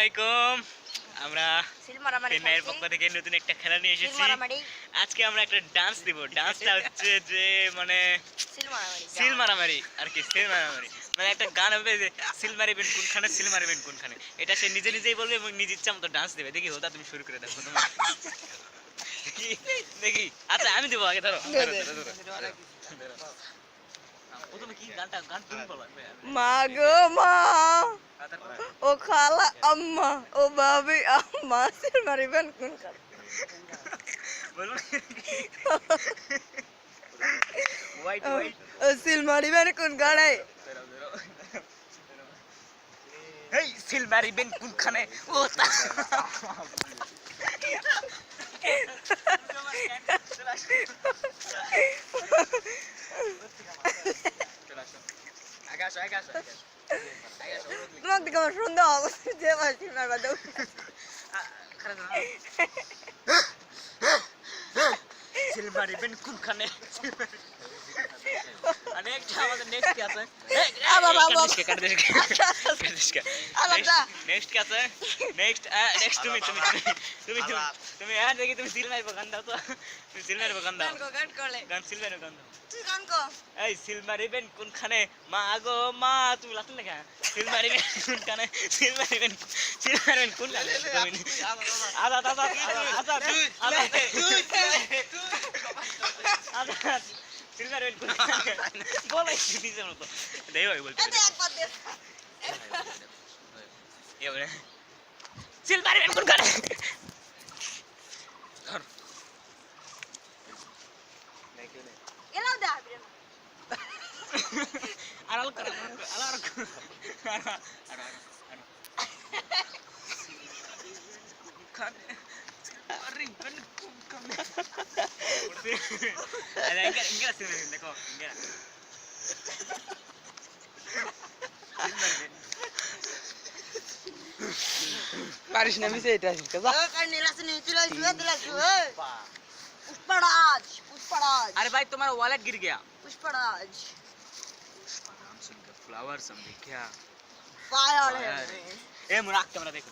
আলাইকুম। আমরা পেনের পক্ষ থেকে নতুন একটা খেলা নিয়ে এসেছি। আজকে আমরা একটা ডান্স দিব। ডান্সটা হচ্ছে যে মানে সিল মারামারি আর কি, সিল মারামারি মানে একটা গান হবে যে সিল মারিবেন কোনখানে, সিল মারিবেন কোনখানে, এটা সে নিজে নিজেই বলবে এবং নিজের ইচ্ছা মতো ডান্স দেবে। দেখি হোতা তুমি শুরু করে দেখো তোমার দেখি দেখি। আচ্ছা আমি দেবো আগে, ধরো প্রথমে কি গানটা গান তুমি বলো। মা গো মা, ও খালা আম্মা, ও বাবি আম্মা, সিল মারিবেন কোনখানে? ও সিল মারিবেন কোনখানে? এই সিল মারিবেন কোনখানে? ও তোমার দিকে আমার সুন্দর অবস্থা যে সিল মারবা দেব। সিল মারিবেন কোনখানে? নেক্সট আমাদের নেক্সট কি আছে? নেক্সট কি আছে? নেক্সট নেক্সট তুমি তুমি তুমি তুমি তুমি দেখি তুমি সিল মারবো গান দাও তো। তুমি সিল মারবো গান দাও। গান সিল মারবো গান দাও। তুই গান কো। এই সিল মারিবেন কোনখানে? মা গো মা, তুমি লাতুন লেখা। সিল মারিবেন কোনখানে? সিল মারিবেন কোনখানে? আদা আদা আদা আদা আদা সিল মারিবেন কোনখানে? বলাই দিছে মতো দেই ভাই বলতে। একবার দে। এবারে সিল মারিবেন কোনখানে? ধর এলাও দে আবিরে। আড়াল কর আড়াল কোনখানে? মারিবেন কোনখানে? আরে ইংরেজি সিল দেখো ইংরেজি পারিস না মিশে এটা আসিস কাজা। ওই কার নিলাস নি তুই জুয়া দিলাস ওই পুষ্পরাজ পুষ্পরাজ। अरे भाई तुम्हारा वॉलेट गिर गया। पुष्पराज फ्लावर समझे क्या? फायर है। ए मुराक कैमरा देखो।